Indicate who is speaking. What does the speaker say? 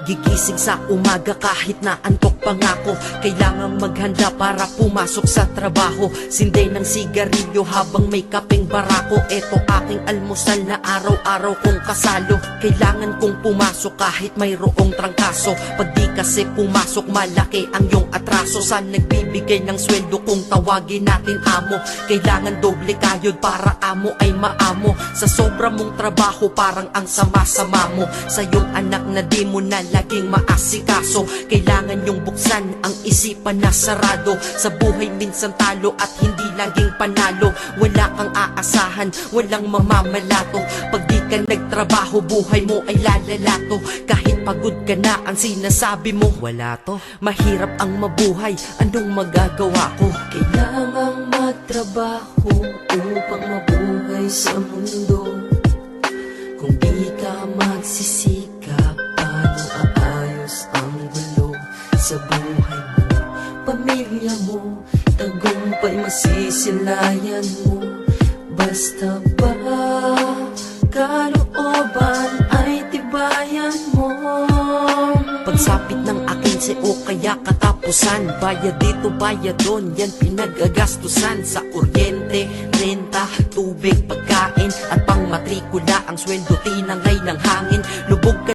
Speaker 1: Gigising sa umaga kahit na antok pa nga ako. Kailangang maghanda para pumasok sa trabaho. Sinday ng sigarilyo habang may kapeng barako. Eto aking almusal na araw-araw kong kasalo. Kailangan kong pumasok kahit mayroong trangkaso. Pag di kasi pumasok malaki ang iyong atraso. Sa nagbibigay ng sweldo kung tawagin natin amo. Kailangan doble kayod para amo ay maamo. Sa sobra mong trabaho parang ang sama-sama mo. Sa iyong anak na di mo na laging maasikaso. Kailangan yung buksan ang isipan na sarado. Sa buhay minsan talo at hindi laging panalo. Wala kang aasahan, walang mamamalato. Pag di ka nagtrabaho, buhay mo ay lalalato. Kahit pagod ka na, ang sinasabi mo wala to. Mahirap ang mabuhay, anong magagawa ko? Kailangang magtrabaho upang mabuhay sa mundo. Kung di ka magsisikap, paano aayos ang gulo sa buhay mo? Pamilya mo, tagumpay masisilayan mo. Basta ba kalooban ay tibayan mo? Pagsapit ng aking o kaya katapusan, bayad dito, bayad doon, yan pinagagastusan. Sa kuryente, renta, tubig, pagkain at pang matrikula. Ang sweldo tinangay ng hangin. Lubog ka